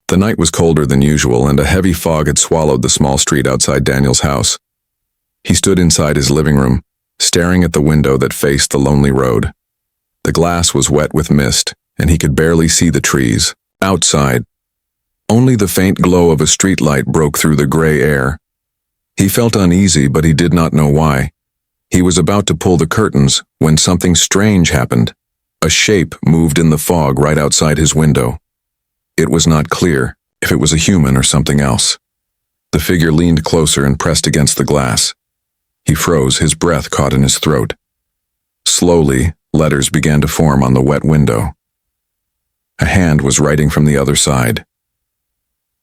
The night was colder than usual, and a heavy fog had swallowed the small street outside Daniel's house. He stood inside his living room, staring at the window that faced the lonely road. The glass was wet with mist, and he could barely see the trees. Outside, only the faint glow of a streetlight broke through the gray air. He felt uneasy, but he did not know why. He was about to pull the curtains when something strange happened. A shape moved in the fog right outside his window. It was not clear if it was a human or something else. The figure leaned closer and pressed against the glass. He froze, his breath caught in his throat. Slowly, letters began to form on the wet window. A hand was writing from the other side.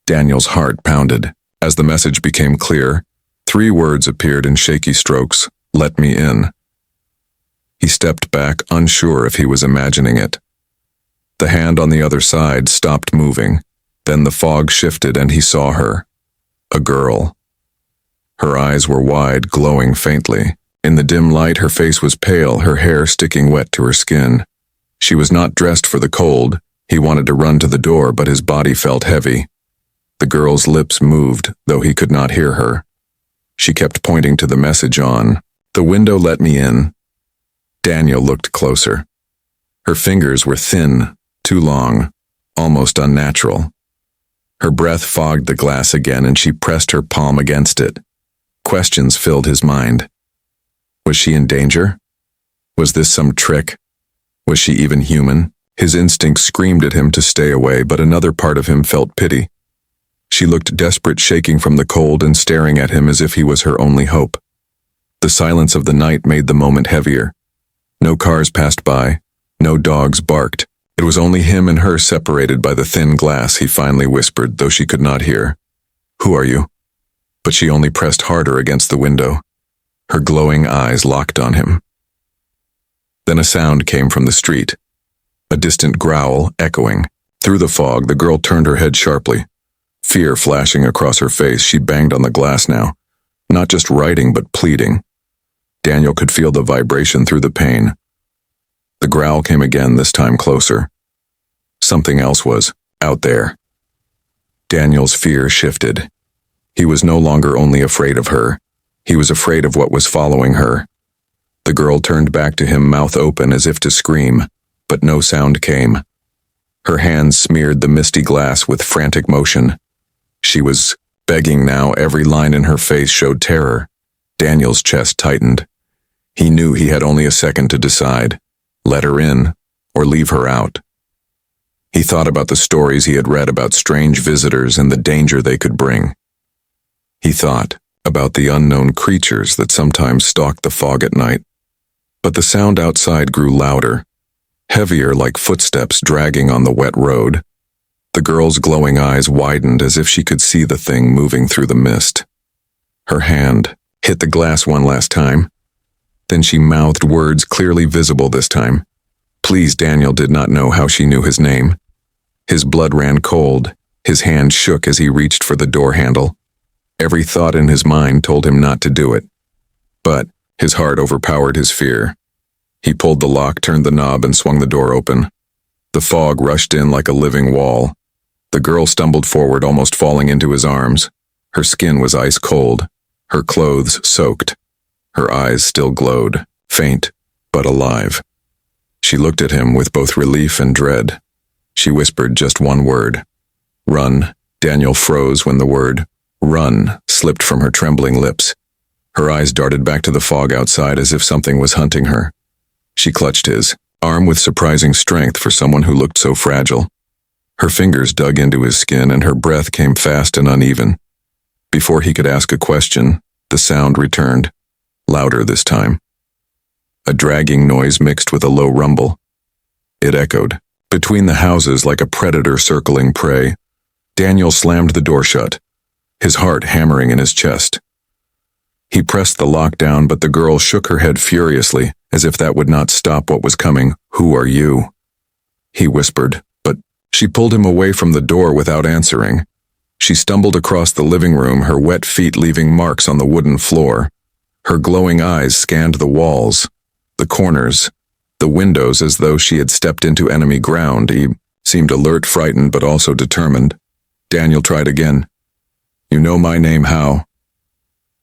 Daniel's heart pounded. As the message became clear, 3 words appeared in shaky strokes: "Let me in." He stepped back, unsure if he was imagining it. The hand on the other side stopped moving. Then the fog shifted and he saw her. A girl. Her eyes were wide, glowing faintly. In the dim light, her face was pale, her hair sticking wet to her skin. She was not dressed for the cold. He wanted to run to the door, but his body felt heavy. The girl's lips moved, though he could not hear her. She kept pointing to the message on the window, "Let me in." Daniel looked closer. Her fingers were thin, too long, almost unnatural. Her breath fogged the glass again, and she pressed her palm against it. Questions filled his mind. Was she in danger? Was this some trick? Was she even human? His instinct screamed at him to stay away, but another part of him felt pity. She looked desperate, shaking from the cold and staring at him as if he was her only hope. The silence of the night made the moment heavier. No cars passed by. No dogs barked. It was only him and her, separated by the thin glass. He finally whispered, though she could not hear, "Who are you?" But she only pressed harder against the window. Her glowing eyes locked on him. Then a sound came from the street. A distant growl, echoing. Through the fog, the girl turned her head sharply. Fear flashing across her face, she banged on the glass now. Not just writing, but pleading. Daniel could feel the vibration through the pain. The growl came again, this time closer. Something else was out there. Daniel's fear shifted. He was no longer only afraid of her. He was afraid of what was following her. The girl turned back to him, mouth open as if to scream, but no sound came. Her hands smeared the misty glass with frantic motion. She was begging now. Every line in her face showed terror. Daniel's chest tightened. He knew he had only a second to decide. Let her in, or leave her out. He thought about the stories he had read about strange visitors and the danger they could bring. He thought about the unknown creatures that sometimes stalked the fog at night. But the sound outside grew louder, heavier, like footsteps dragging on the wet road. The girl's glowing eyes widened as if she could see the thing moving through the mist. Her hand hit the glass one last time. Then she mouthed words clearly visible this time. Please. Daniel did not know how she knew his name. His blood ran cold. His hand shook as he reached for the door handle. Every thought in his mind told him not to do it. But his heart overpowered his fear. He pulled the lock, turned the knob, and swung the door open. The fog rushed in like a living wall. The girl stumbled forward, almost falling into his arms. Her skin was ice cold, her clothes soaked. Her eyes still glowed, faint, but alive. She looked at him with both relief and dread. She whispered just one word. "Run." Daniel froze when the word, "run," slipped from her trembling lips. Her eyes darted back to the fog outside as if something was hunting her. She clutched his arm with surprising strength for someone who looked so fragile. Her fingers dug into his skin and her breath came fast and uneven. Before he could ask a question, the sound returned, louder this time. A dragging noise mixed with a low rumble. It echoed between the houses like a predator circling prey. Daniel slammed the door shut, his heart hammering in his chest. He pressed the lock down, but the girl shook her head furiously, as if that would not stop what was coming. "Who are you?" he whispered, but she pulled him away from the door without answering. She stumbled across the living room, her wet feet leaving marks on the wooden floor. Her glowing eyes scanned the walls, the corners, the windows, as though she had stepped into enemy ground. He seemed alert, frightened, but also determined. Daniel tried again. You know my name, how?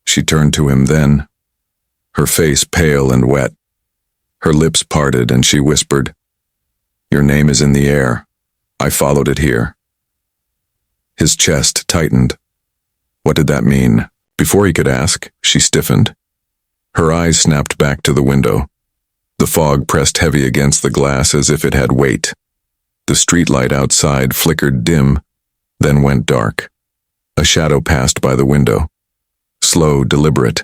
She turned to him then, her face pale and wet. Her lips parted and she whispered, Your name is in the air. I followed it here. His chest tightened. What did that mean? Before he could ask, she stiffened. Her eyes snapped back to the window. The fog pressed heavy against the glass as if it had weight. The streetlight outside flickered dim, then went dark. A shadow passed by the window. Slow, deliberate.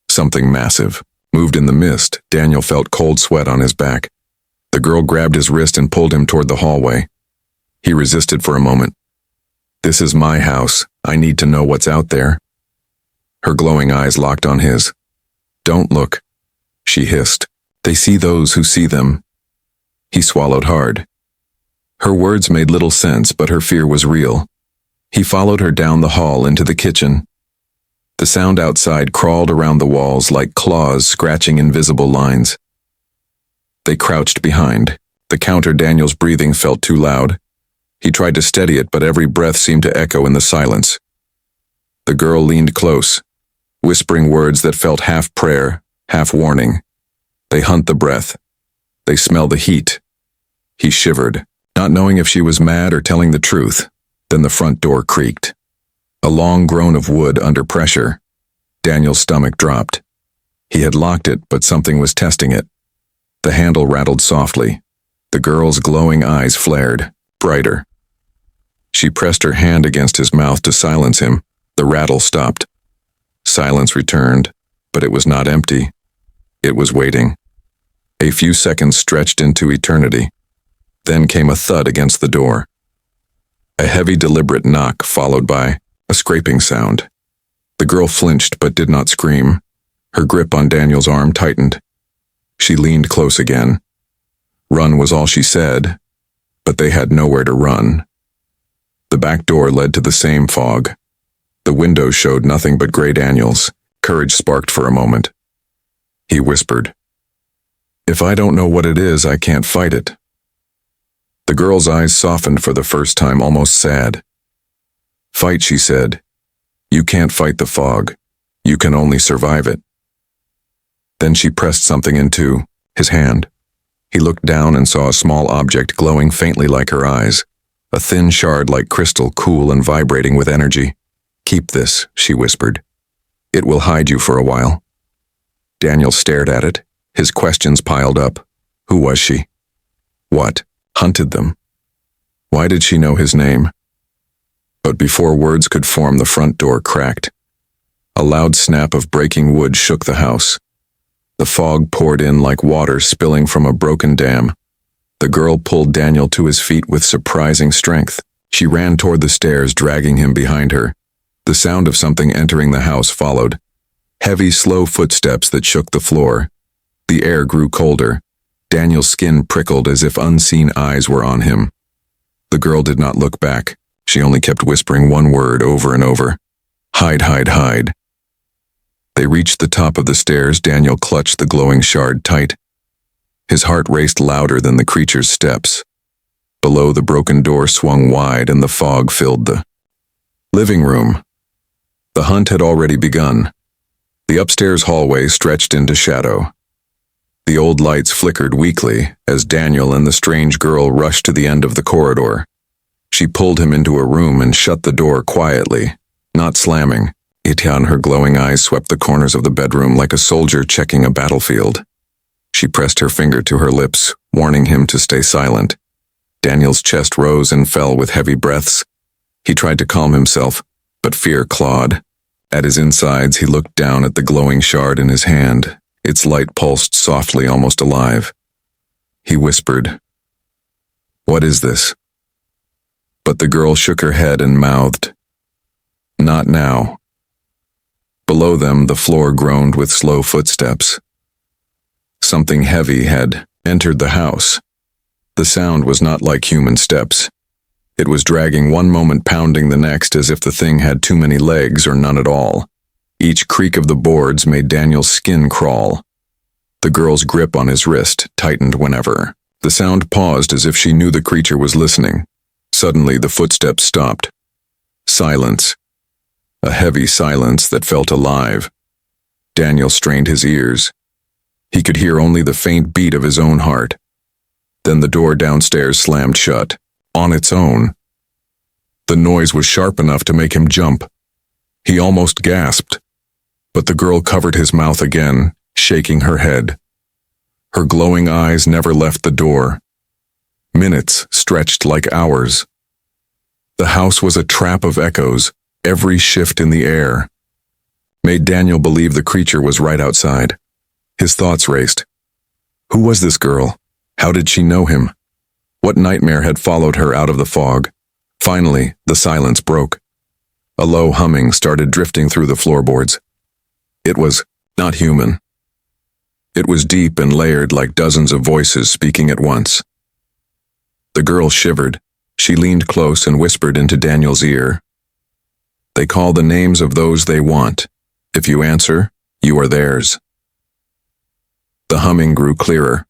Something massive. Moved in the mist. Daniel felt cold sweat on his back. The girl grabbed his wrist and pulled him toward the hallway. He resisted for a moment. This is my house. I need to know what's out there. Her glowing eyes locked on his. Don't look, she hissed. They see those who see them. He swallowed hard. Her words made little sense, but her fear was real. He followed her down the hall into the kitchen. The sound outside crawled around the walls like claws scratching invisible lines. They crouched behind. The counter Daniel's breathing felt too loud. He tried to steady it, but every breath seemed to echo in the silence. The girl leaned close, whispering words that felt half prayer, half warning. They hunt the breath. They smell the heat. He shivered, not knowing if she was mad or telling the truth. Then the front door creaked. A long groan of wood under pressure. Daniel's stomach dropped. He had locked it, but something was testing it. The handle rattled softly. The girl's glowing eyes flared, brighter. She pressed her hand against his mouth to silence him. The rattle stopped. Silence returned, but it was not empty. It was waiting. A few seconds stretched into eternity. Then came a thud against the door. A heavy, deliberate knock followed by a scraping sound. The girl flinched but did not scream. Her grip on Daniel's arm tightened. She leaned close again. Run was all she said, but they had nowhere to run. The back door led to the same fog. The windows showed nothing but gray Daniels. Courage sparked for a moment. He whispered, If I don't know what it is, I can't fight it. The girl's eyes softened for the first time, almost sad. Fight, she said. You can't fight the fog. You can only survive it. Then she pressed something into his hand. He looked down and saw a small object glowing faintly like her eyes, a thin shard like crystal, cool and vibrating with energy. Keep this, she whispered. It will hide you for a while. Daniel stared at it. His questions piled up. Who was she? What hunted them? Why did she know his name? But before words could form, the front door cracked. A loud snap of breaking wood shook the house. The fog poured in like water spilling from a broken dam. The girl pulled Daniel to his feet with surprising strength. She ran toward the stairs, dragging him behind her. The sound of something entering the house followed. Heavy, slow footsteps that shook the floor. The air grew colder. Daniel's skin prickled as if unseen eyes were on him. The girl did not look back. She only kept whispering one word over and over. Hide, hide, hide. They reached the top of the stairs. Daniel clutched the glowing shard tight. His heart raced louder than the creature's steps. Below, the broken door swung wide and the fog filled the living room. The hunt had already begun. The upstairs hallway stretched into shadow. The old lights flickered weakly as Daniel and the strange girl rushed to the end of the corridor. She pulled him into a room and shut the door quietly, not slamming. Her glowing eyes swept the corners of the bedroom like a soldier checking a battlefield. She pressed her finger to her lips, warning him to stay silent. Daniel's chest rose and fell with heavy breaths. He tried to calm himself, but fear clawed. At his insides, he looked down at the glowing shard in his hand. Its light pulsed softly, almost alive. He whispered, What is this? But the girl shook her head and mouthed, Not now. Below them, the floor groaned with slow footsteps. Something heavy had entered the house. The sound was not like human steps. It was dragging one moment, pounding the next, as if the thing had too many legs or none at all. Each creak of the boards made Daniel's skin crawl. The girl's grip on his wrist tightened whenever. The sound paused as if she knew the creature was listening. Suddenly, the footsteps stopped. Silence. A heavy silence that felt alive. Daniel strained his ears. He could hear only the faint beat of his own heart. Then the door downstairs slammed shut, on its own. The noise was sharp enough to make him jump. He almost gasped, but the girl covered his mouth again, shaking her head. Her glowing eyes never left the door. Minutes stretched like hours. The house was a trap of echoes, every shift in the air made Daniel believe the creature was right outside. His thoughts raced. Who was this girl? How did she know him? What nightmare had followed her out of the fog? Finally, the silence broke. A low humming started drifting through the floorboards. It was not human. It was deep and layered like dozens of voices speaking at once. The girl shivered. She leaned close and whispered into Daniel's ear. They call the names of those they want. If you answer, you are theirs. The humming grew clearer.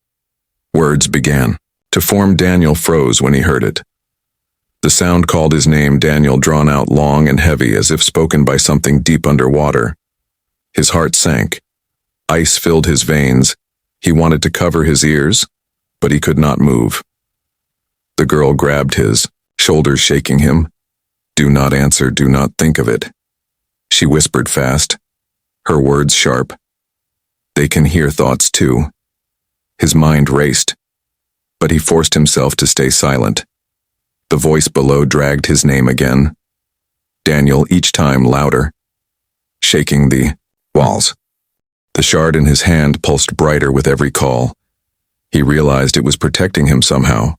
Words began to form. Daniel froze when he heard it. The sound called his name, Daniel, drawn out long and heavy as if spoken by something deep underwater. His heart sank. Ice filled his veins. He wanted to cover his ears, but he could not move. The girl grabbed his, shoulders shaking him. Do not answer, do not think of it. She whispered fast, her words sharp. They can hear thoughts too. His mind raced, but he forced himself to stay silent. The voice below dragged his name again. Daniel, each time louder, shaking the walls. The shard in his hand pulsed brighter with every call. He realized it was protecting him somehow.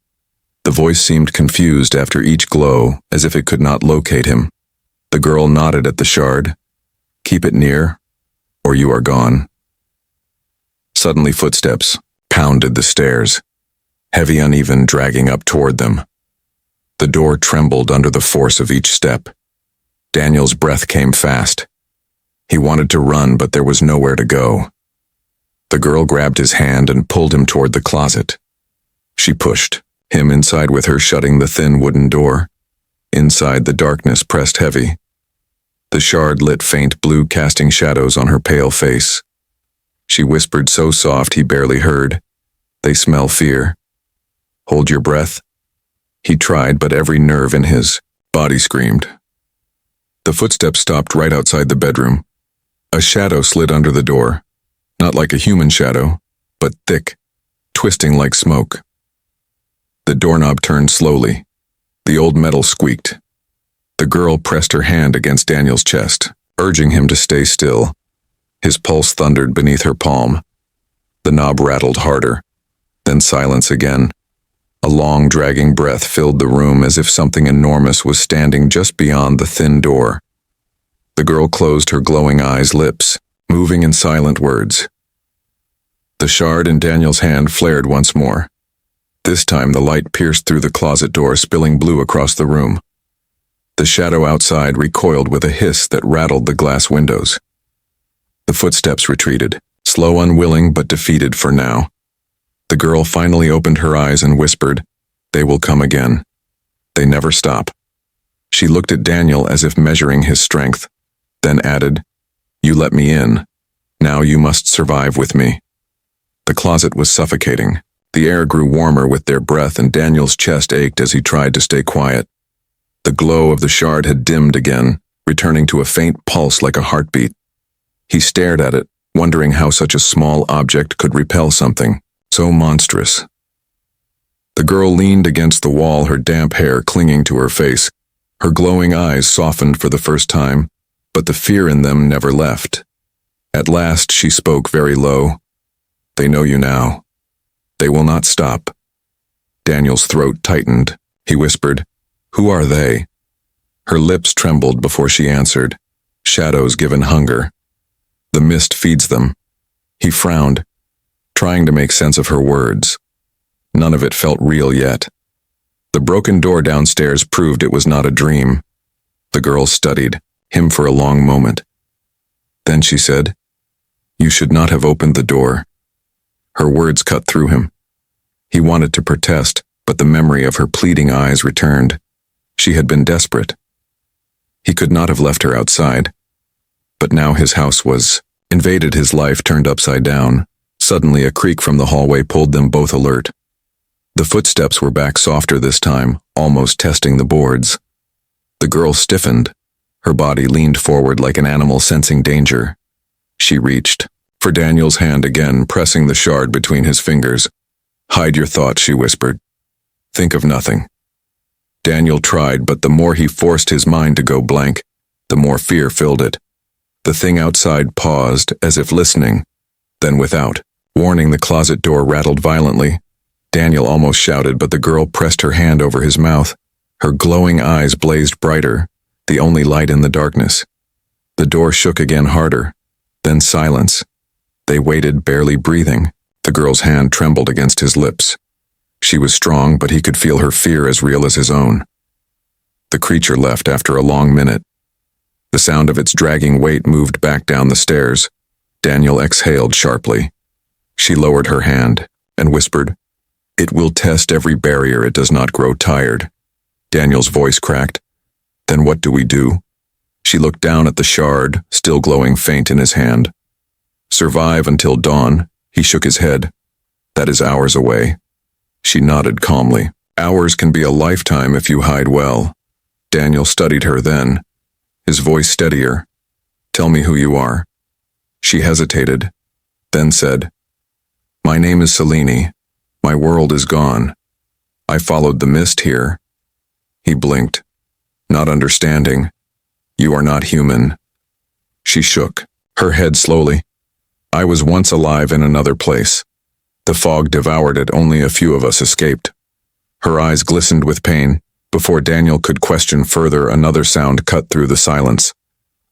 The voice seemed confused after each glow, as if it could not locate him. The girl nodded at the shard. Keep it near, or you are gone. Suddenly footsteps pounded the stairs, heavy, uneven, dragging up toward them. The door trembled under the force of each step. Daniel's breath came fast. He wanted to run, but there was nowhere to go. The girl grabbed his hand and pulled him toward the closet. She pushed him inside with her, shutting the thin wooden door. Inside, the darkness pressed heavy. The shard lit faint blue, casting shadows on her pale face. She whispered so soft he barely heard. They smell fear. Hold your breath. He tried, but every nerve in his body screamed. The footsteps stopped right outside the bedroom. A shadow slid under the door. Not like a human shadow, but thick, twisting like smoke. The doorknob turned slowly. The old metal squeaked. The girl pressed her hand against Daniel's chest, urging him to stay still. His pulse thundered beneath her palm. The knob rattled harder. Then silence again. A long, dragging breath filled the room, as if something enormous was standing just beyond the thin door. The girl closed her glowing eyes, lips moving in silent words. The shard in Daniel's hand flared once more. This time the light pierced through the closet door, spilling blue across the room. The shadow outside recoiled with a hiss that rattled the glass windows. The footsteps retreated, slow, unwilling, but defeated for now. The girl finally opened her eyes and whispered, "They will come again. They never stop." She looked at Daniel as if measuring his strength, then added, "You let me in. Now you must survive with me." The closet was suffocating. The air grew warmer with their breath, and Daniel's chest ached as he tried to stay quiet. The glow of the shard had dimmed again, returning to a faint pulse like a heartbeat. He stared at it, wondering how such a small object could repel something so monstrous. The girl leaned against the wall, her damp hair clinging to her face. Her glowing eyes softened for the first time, but the fear in them never left. At last she spoke very low. "They know you now. They will not stop." Daniel's throat tightened. He whispered, "Who are they?" Her lips trembled before she answered, "Shadows given hunger. The mist feeds them." He frowned, trying to make sense of her words. None of it felt real yet. The broken door downstairs proved it was not a dream. The girl studied him for a long moment. Then she said, "You should not have opened the door." Her words cut through him. He wanted to protest, but the memory of her pleading eyes returned. She had been desperate. He could not have left her outside. But now his house was invaded, his life turned upside down. Suddenly a creak from the hallway pulled them both alert. The footsteps were back, softer this time, almost testing the boards. The girl stiffened. Her body leaned forward like an animal sensing danger. She reached for Daniel's hand again, pressing the shard between his fingers. "Hide your thoughts," she whispered. "Think of nothing." Daniel tried, but the more he forced his mind to go blank, the more fear filled it. The thing outside paused, as if listening. Then without warning, the closet door rattled violently. Daniel almost shouted, but the girl pressed her hand over his mouth. Her glowing eyes blazed brighter, the only light in the darkness. The door shook again, harder. Then silence. They waited, barely breathing. The girl's hand trembled against his lips. She was strong, but he could feel her fear as real as his own. The creature left after a long minute. The sound of its dragging weight moved back down the stairs. Daniel exhaled sharply. She lowered her hand and whispered, "It will test every barrier. It does not grow tired." Daniel's voice cracked. "Then what do we do?" She looked down at the shard, still glowing faint in his hand. "Survive until dawn." He shook his head. "That is hours away." She nodded calmly. "Hours can be a lifetime if you hide well." Daniel studied her then, his voice steadier. "Tell me who you are." She hesitated, then said, "My name is Selene. My world is gone. I followed the mist here." He blinked, not understanding. "You are not human." She shook her head slowly. "I was once alive in another place. The fog devoured it. Only a few of us escaped." Her eyes glistened with pain. Before Daniel could question further, another sound cut through the silence.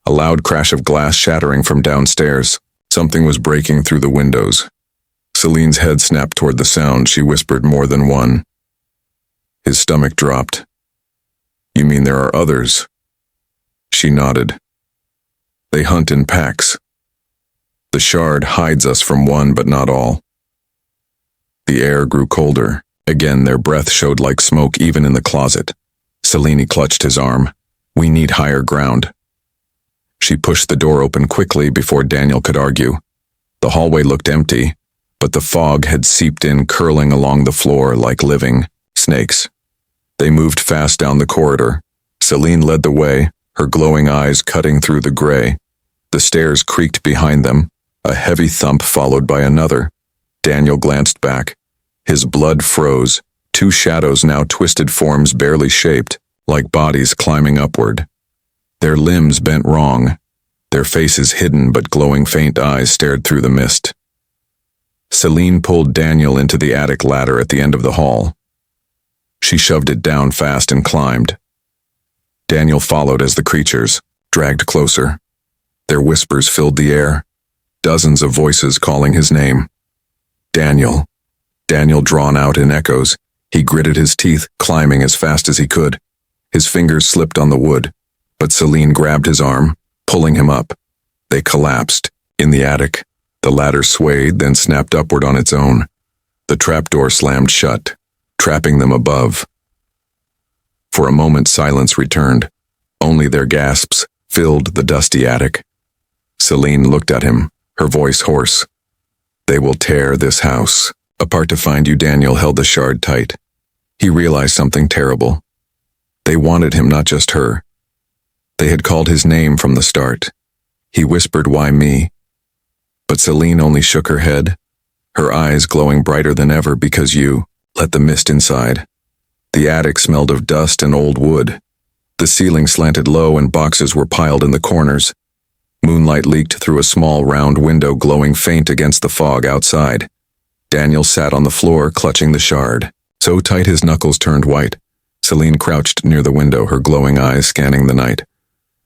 A loud crash of glass shattering from downstairs. Something was breaking through the windows. Celine's head snapped toward the sound. She whispered more than one. His stomach dropped. "You mean there are others?" She nodded. "They hunt in packs. The shard hides us from one, but not all." The air grew colder. Again, their breath showed like smoke even in the closet. Selene clutched his arm. "We need higher ground." She pushed the door open quickly before Daniel could argue. The hallway looked empty, but the fog had seeped in, curling along the floor like living snakes. They moved fast down the corridor. Selene led the way, her glowing eyes cutting through the gray. The stairs creaked behind them, a heavy thump followed by another. Daniel glanced back. His blood froze, two shadows, now twisted forms barely shaped, like bodies climbing upward. Their limbs bent wrong, their faces hidden, but glowing faint eyes stared through the mist. Selene pulled Daniel into the attic ladder at the end of the hall. She shoved it down fast and climbed. Daniel followed as the creatures dragged closer. Their whispers filled the air, dozens of voices calling his name. "Daniel." Daniel drawn out in echoes. He gritted his teeth, climbing as fast as he could. His fingers slipped on the wood, but Selene grabbed his arm, pulling him up. They collapsed. In the attic, the ladder swayed, then snapped upward on its own. The trapdoor slammed shut, trapping them above. For a moment, silence returned. Only their gasps filled the dusty attic. Selene looked at him, her voice hoarse. "They will tear this house apart to find you." Daniel held the shard tight. He realized something terrible. They wanted him, not just her. They had called his name from the start. He whispered, "Why me?" But Selene only shook her head, her eyes glowing brighter than ever. "Because you let the mist inside." The attic smelled of dust and old wood. The ceiling slanted low and boxes were piled in the corners. Moonlight leaked through a small round window, glowing faint against the fog outside. Daniel sat on the floor, clutching the shard, so tight his knuckles turned white. Selene crouched near the window, her glowing eyes scanning the night.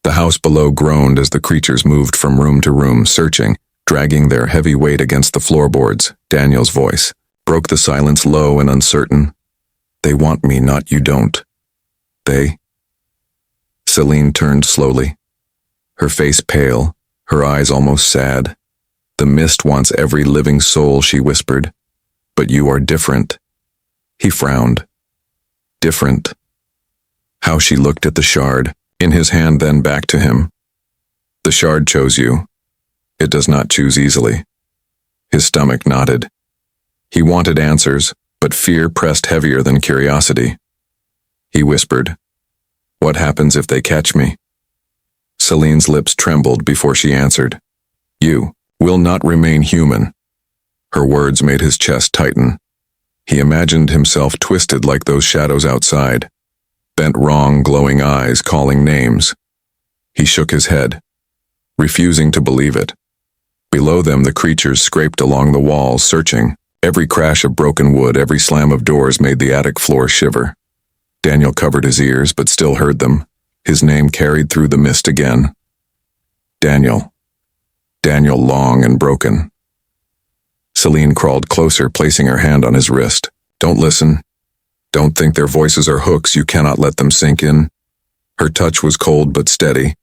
The house below groaned as the creatures moved from room to room, searching, dragging their heavy weight against the floorboards. Daniel's voice broke the silence, low and uncertain. "They want me, not you don't." "They?" Selene turned slowly, her face pale, her eyes almost sad. "The mist wants every living soul," she whispered. "But you are different." He frowned. "Different?" How she looked at the shard, In his hand, then back to him. The shard chose you. It does not choose easily. His stomach nodded. He wanted answers, but fear pressed heavier than curiosity. He whispered, "What happens if they catch me?" Celine's lips trembled before she answered, "You will not remain human." Her words made his chest tighten. He imagined himself twisted like those shadows outside, bent wrong, glowing eyes calling names. He shook his head, refusing to believe it. Below them, the creatures scraped along the walls, searching. Every crash of broken wood, every slam of doors made the attic floor shiver. Daniel covered his ears, but still heard them. His name carried through the mist again. Daniel. Daniel, long and broken. Celine crawled closer, placing her hand on his wrist. "Don't listen. Don't think their voices are hooks. You cannot let them sink in." Her touch was cold but steady.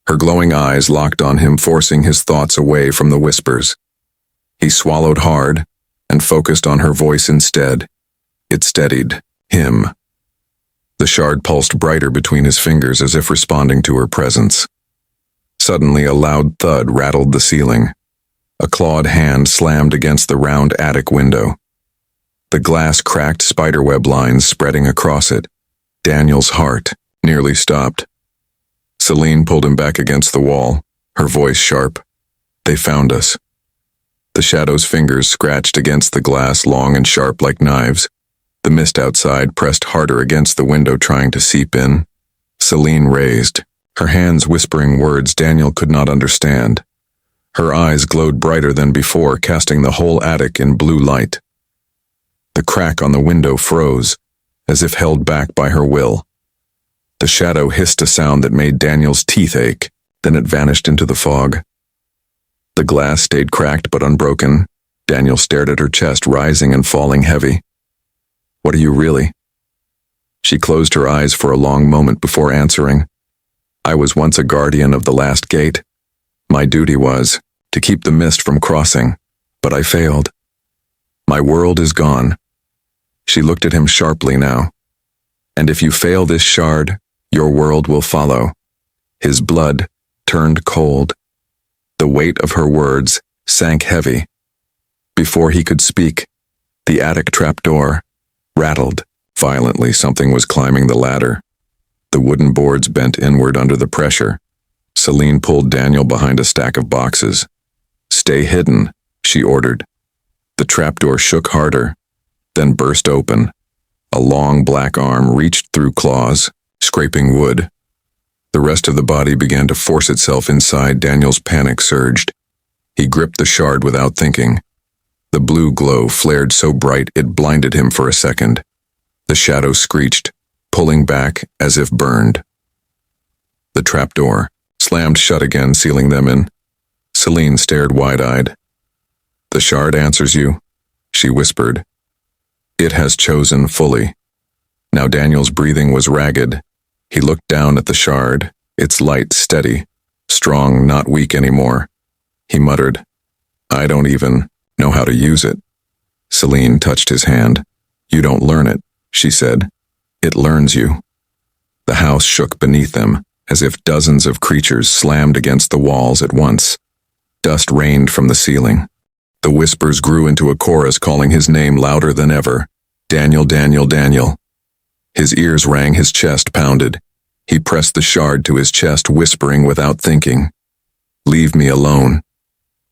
Her glowing eyes locked on him, forcing his thoughts away from the whispers. He swallowed hard and focused on her voice instead. It steadied him. The shard pulsed brighter between his fingers as if responding to her presence. Suddenly, a loud thud rattled the ceiling. A clawed hand slammed against the round attic window. The glass cracked, spiderweb lines spreading across it. Daniel's heart nearly stopped. Celine pulled him back against the wall, her voice sharp. "They found us." The shadow's fingers scratched against the glass, long and sharp like knives. The mist outside pressed harder against the window, trying to seep in. Celine raised, her hands whispering words Daniel could not understand. Her eyes glowed brighter than before, casting the whole attic in blue light. The crack on the window froze, as if held back by her will. The shadow hissed a sound that made Daniel's teeth ache, then it vanished into the fog. The glass stayed cracked but unbroken. Daniel stared at her chest, rising and falling heavy. "What are you really?" She closed her eyes for a long moment before answering. "I was once a guardian of the last gate. My duty was to keep the mist from crossing, but I failed. My world is gone." She looked at him sharply now. "And if you fail this shard, your world will follow." His blood turned cold. The weight of her words sank heavy. Before he could speak, the attic trapdoor rattled violently. Something was climbing the ladder. The wooden boards bent inward under the pressure. Celine pulled Daniel behind a stack of boxes. "Stay hidden," she ordered. The trapdoor shook harder, then burst open. A long black arm reached through claws, scraping wood. The rest of the body began to force itself inside. Daniel's panic surged. He gripped the shard without thinking. The blue glow flared so bright it blinded him for a second. The shadow screeched, pulling back as if burned. The trapdoor slammed shut again, sealing them in. Celine stared wide-eyed. "The shard answers you," she whispered. "It has chosen fully." Now Daniel's breathing was ragged. He looked down at the shard, its light steady, strong, not weak anymore. He muttered, "I don't even know how to use it." Celine touched his hand. "You don't learn it," she said. "It learns you." The house shook beneath them, as if dozens of creatures slammed against the walls at once. Dust rained from the ceiling. The whispers grew into a chorus, calling his name louder than ever. "Daniel, Daniel, Daniel." His ears rang, his chest pounded. He pressed the shard to his chest, whispering without thinking, "Leave me alone."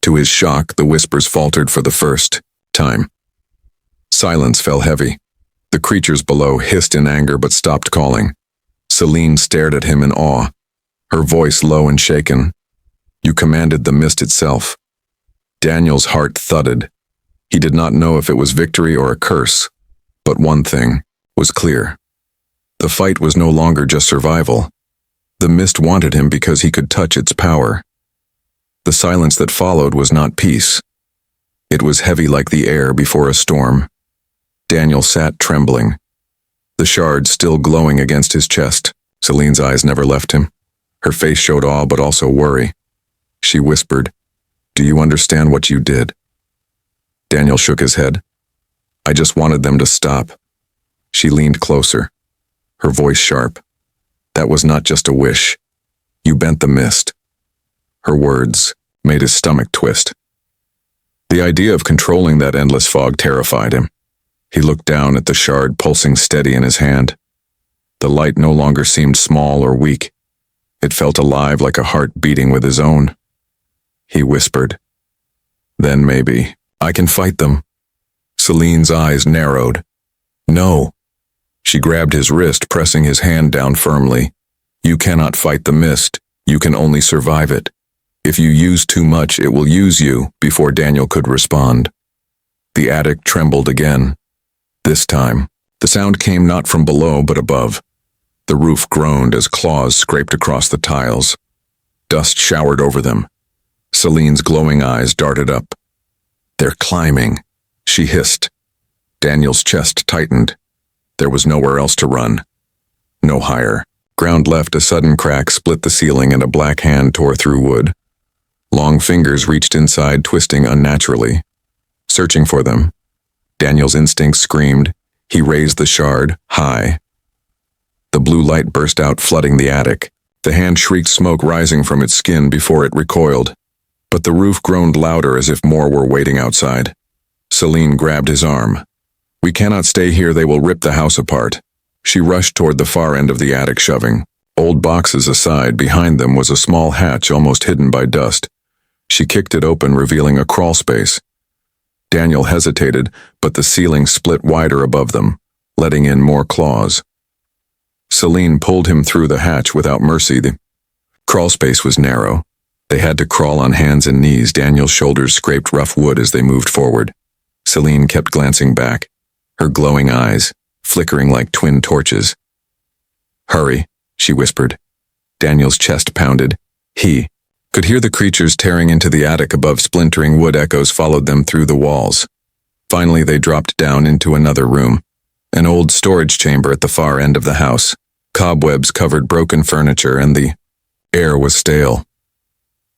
To his shock, the whispers faltered for the first time. Silence fell heavy. The creatures below hissed in anger but stopped calling. Celine stared at him in awe, her voice low and shaken. "You commanded the mist itself." Daniel's heart thudded. He did not know if it was victory or a curse, but one thing was clear. The fight was no longer just survival. The mist wanted him because he could touch its power. The silence that followed was not peace. It was heavy like the air before a storm. Daniel sat trembling, the shard still glowing against his chest. Celine's eyes never left him. Her face showed awe but also worry. She whispered, "Do you understand what you did?" Daniel shook his head. "I just wanted them to stop." She leaned closer, her voice sharp. That was not just a wish. You bent the mist. Her words made his stomach twist. The idea of controlling that endless fog terrified him. He looked down at the shard pulsing steady in his hand. The light no longer seemed small or weak. It felt alive like a heart beating with his own. He whispered, "Then maybe I can fight them." Celine's eyes narrowed. "No." She grabbed his wrist, pressing his hand down firmly. "You cannot fight the mist. You can only survive it. If you use too much, it will use you." Before Daniel could respond, the attic trembled again. This time, the sound came not from below but above. The roof groaned as claws scraped across the tiles. Dust showered over them. Celine's glowing eyes darted up. "They're climbing," she hissed. Daniel's chest tightened. There was nowhere else to run. No higher. Ground left. A sudden crack split the ceiling and a black hand tore through wood. Long fingers reached inside, twisting unnaturally. Searching for them. Daniel's instincts screamed. He raised the shard high. The blue light burst out, flooding the attic. The hand shrieked, smoke rising from its skin before it recoiled. But the roof groaned louder, as if more were waiting outside. Celine grabbed his arm. "We cannot stay here. They will rip the house apart." She rushed toward the far end of the attic, shoving old boxes aside. Behind them was a small hatch, almost hidden by dust. She kicked it open, revealing a crawl space. Daniel hesitated, but the ceiling split wider above them, letting in more claws. Celine pulled him through the hatch without mercy. The crawl space was narrow. They had to crawl on hands and knees. Daniel's shoulders scraped rough wood as they moved forward. Celine kept glancing back, her glowing eyes flickering like twin torches. "Hurry," she whispered. Daniel's chest pounded. He could hear the creatures tearing into the attic above. Splintering wood echoes followed them through the walls. Finally, they dropped down into another room, an old storage chamber at the far end of the house. Cobwebs covered broken furniture, and the air was stale.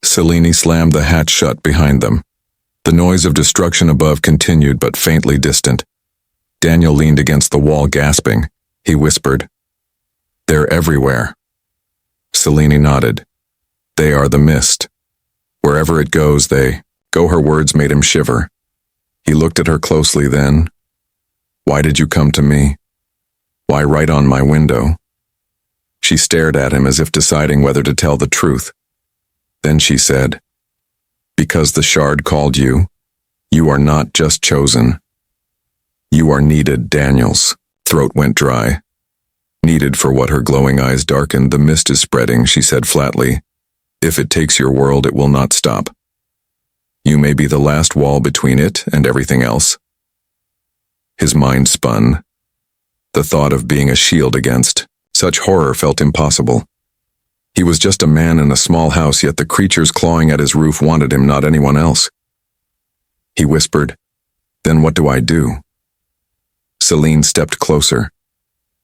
Celine slammed the hatch shut behind them. The noise of destruction above continued, but faintly distant. Daniel leaned against the wall, gasping. He whispered, "They're everywhere." Celine nodded. "They are the mist. Wherever it goes, they go." Her words made him shiver. He looked at her closely then. "Why did you come to me? Why right on my window?" She stared at him as if deciding whether to tell the truth. Then she said, "Because the shard called you. You are not just chosen. You are needed." Daniel's throat went dry. "Needed for what?" Her glowing eyes darkened. "The mist is spreading," she said flatly. "If it takes your world, it will not stop. You may be the last wall between it and everything else." His mind spun. The thought of being a shield against such horror felt impossible. He was just a man in a small house, yet the creatures clawing at his roof wanted him, not anyone else. He whispered, "Then what do I do?" Celine stepped closer.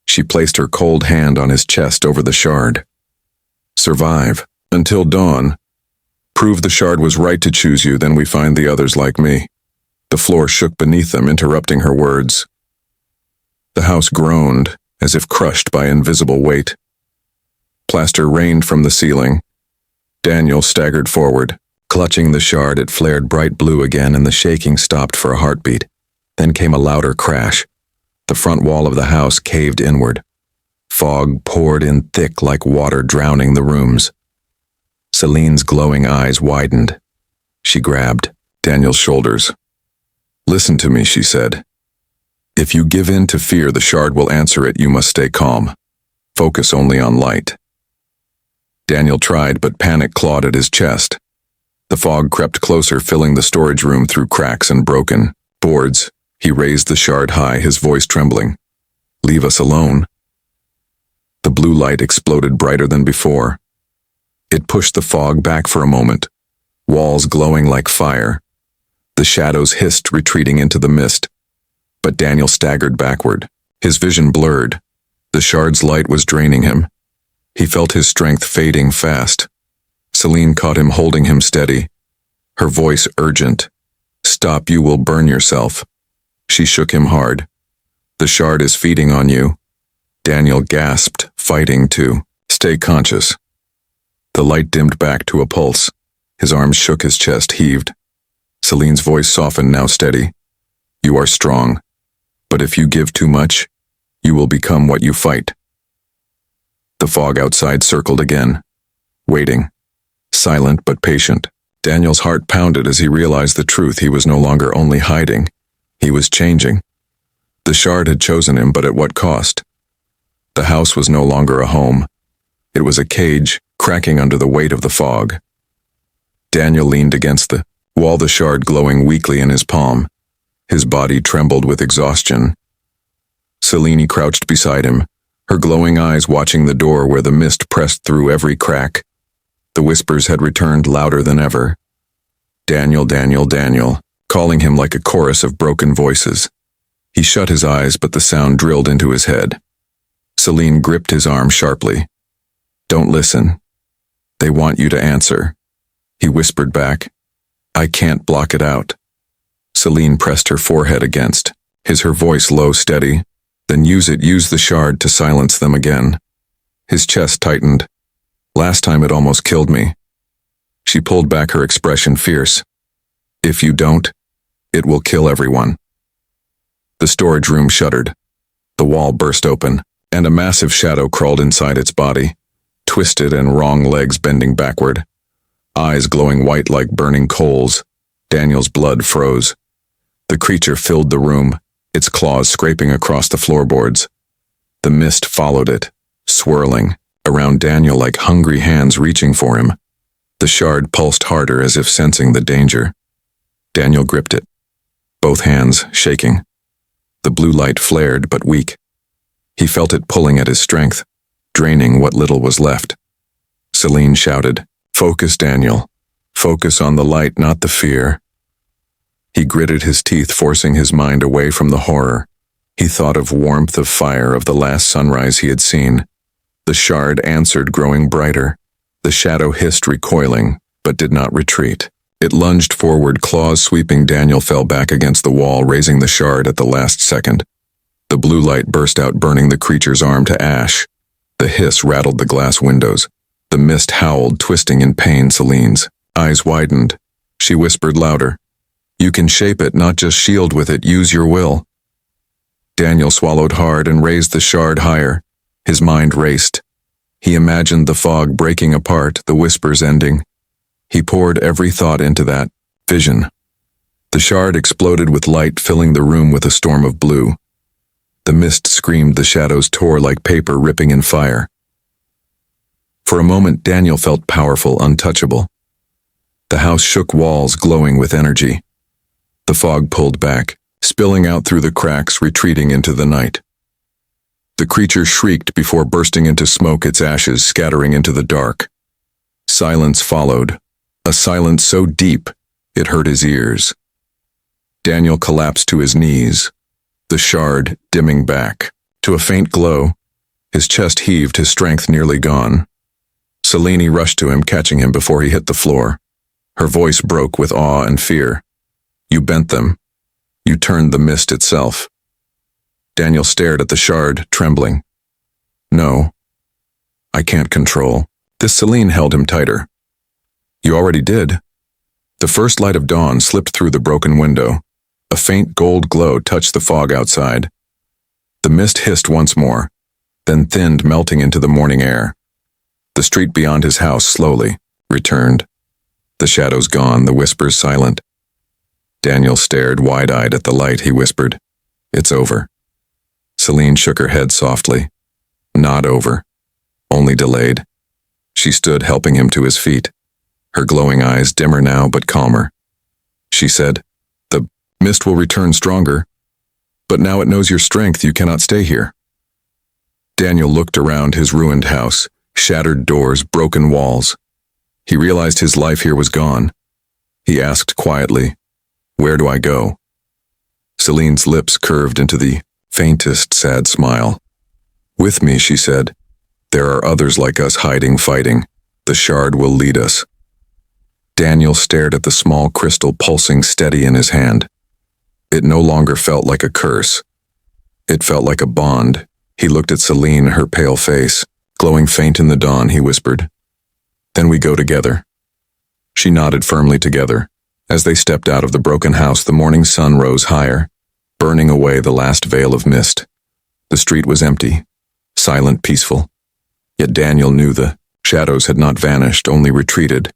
She placed her cold hand on his chest over the shard. "Survive until dawn. Prove the shard was right to choose you, then we find the others like me." The floor shook beneath them, interrupting her words. The house groaned, as if crushed by invisible weight. Plaster rained from the ceiling. Daniel staggered forward. Clutching the shard, it flared bright blue again, and the shaking stopped for a heartbeat. Then came a louder crash. The front wall of the house caved inward. Fog poured in thick like water, drowning the rooms. Celine's glowing eyes widened. She grabbed Daniel's shoulders. "Listen to me," she said. "If you give in to fear, the shard will answer it. You must stay calm. Focus only on light." Daniel tried, but panic clawed at his chest. The fog crept closer, filling the storage room through cracks and broken boards. He raised the shard high, his voice trembling. "Leave us alone." The blue light exploded brighter than before. It pushed the fog back for a moment, walls glowing like fire. The shadows hissed, retreating into the mist. But Daniel staggered backward, his vision blurred. The shard's light was draining him. He felt his strength fading fast. Celine caught him, holding him steady, her voice urgent. "Stop, you will burn yourself." She shook him hard. "The shard is feeding on you." Daniel gasped, fighting to Stay conscious. The light dimmed back to a pulse. His arms shook, his chest heaved. Celine's voice softened, now steady. You are strong, but if you give too much, you will become what you fight. The fog outside circled again, waiting, silent but patient. Daniel's heart pounded as he realized the truth. He was no longer only hiding, he was changing. The shard had chosen him, but at what cost? The house was no longer a home. It was a cage, cracking under the weight of the fog. Daniel leaned against the wall, the shard glowing weakly in his palm. His body trembled with exhaustion. Celine crouched beside him, her glowing eyes watching the door where the mist pressed through every crack. The whispers had returned louder than ever. Daniel, Daniel, Daniel, calling him like a chorus of broken voices. He shut his eyes, but the sound drilled into his head. Celine gripped his arm sharply. Don't listen. They want you to answer. He whispered back. I can't block it out. Celine pressed her forehead against her voice low, steady. Then use the shard to silence them again. His chest tightened. Last time it almost killed me. She pulled back, her expression fierce. If you don't, it will kill everyone. The storage room shuddered. The wall burst open, and a massive shadow crawled inside its body, twisted and wrong legs bending backward, eyes glowing white like burning coals. Daniel's blood froze. The creature filled the room, its claws scraping across the floorboards. The mist followed it, swirling around Daniel like hungry hands reaching for him. The shard pulsed harder as if sensing the danger. Daniel gripped it, both hands shaking. The blue light flared but weak. He felt it pulling at his strength, draining what little was left. Celine shouted, Focus, Daniel. Focus on the light, not the fear. He gritted his teeth, forcing his mind away from the horror. He thought of warmth, of fire, of the last sunrise he had seen. The shard answered, growing brighter. The shadow hissed, recoiling, but did not retreat. It lunged forward, claws sweeping. Daniel fell back against the wall, raising the shard at the last second. The blue light burst out, burning the creature's arm to ash. The hiss rattled the glass windows. The mist howled, twisting in pain. Celine's eyes widened. She whispered louder. You can shape it, not just shield with it. Use your will. Daniel swallowed hard and raised the shard higher. His mind raced. He imagined the fog breaking apart, the whispers ending. He poured every thought into that vision. The shard exploded with light, filling the room with a storm of blue. The mist screamed, the shadows tore like paper ripping in fire. For a moment, Daniel felt powerful, untouchable. The house shook, walls glowing with energy. The fog pulled back, spilling out through the cracks, retreating into the night. The creature shrieked before bursting into smoke, its ashes scattering into the dark. Silence followed, a silence so deep it hurt his ears. Daniel collapsed to his knees, the shard dimming back to a faint glow. His chest heaved, his strength nearly gone. Celine rushed to him, catching him before he hit the floor. Her voice broke with awe and fear. You bent them. You turned the mist itself. Daniel stared at the shard, trembling. No, I can't control. This. Celine held him tighter. You already did. The first light of dawn slipped through the broken window. A faint gold glow touched the fog outside. The mist hissed once more, then thinned, melting into the morning air. The street beyond his house slowly returned. The shadows gone, the whispers silent. Daniel stared wide-eyed at the light. He whispered, It's over. Celine shook her head softly. Not over. Only delayed. She stood, helping him to his feet, her glowing eyes dimmer now but calmer. She said, The mist will return stronger, but now it knows your strength. You cannot stay here. Daniel looked around his ruined house, shattered doors, broken walls. He realized his life here was gone. He asked quietly, Where do I go? Celine's lips curved into the faintest sad smile. With me, she said. There are others like us hiding, fighting. The shard will lead us. Daniel stared at the small crystal pulsing steady in his hand. It no longer felt like a curse. It felt like a bond. He looked at Celine, her pale face. Glowing faint in the dawn, he whispered, "Then we go together." She nodded firmly together. As they stepped out of the broken house, the morning sun rose higher, burning away the last veil of mist. The street was empty, silent, peaceful. Yet Daniel knew the shadows had not vanished, only retreated.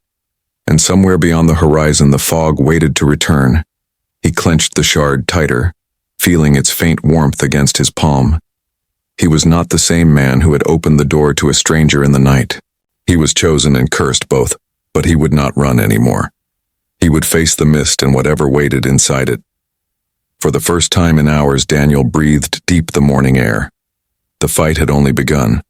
And somewhere beyond the horizon, the fog waited to return. He clenched the shard tighter, feeling its faint warmth against his palm. He was not the same man who had opened the door to a stranger in the night. He was chosen and cursed both, but he would not run anymore. He would face the mist and whatever waited inside it. For the first time in hours, Daniel breathed deep the morning air. The fight had only begun.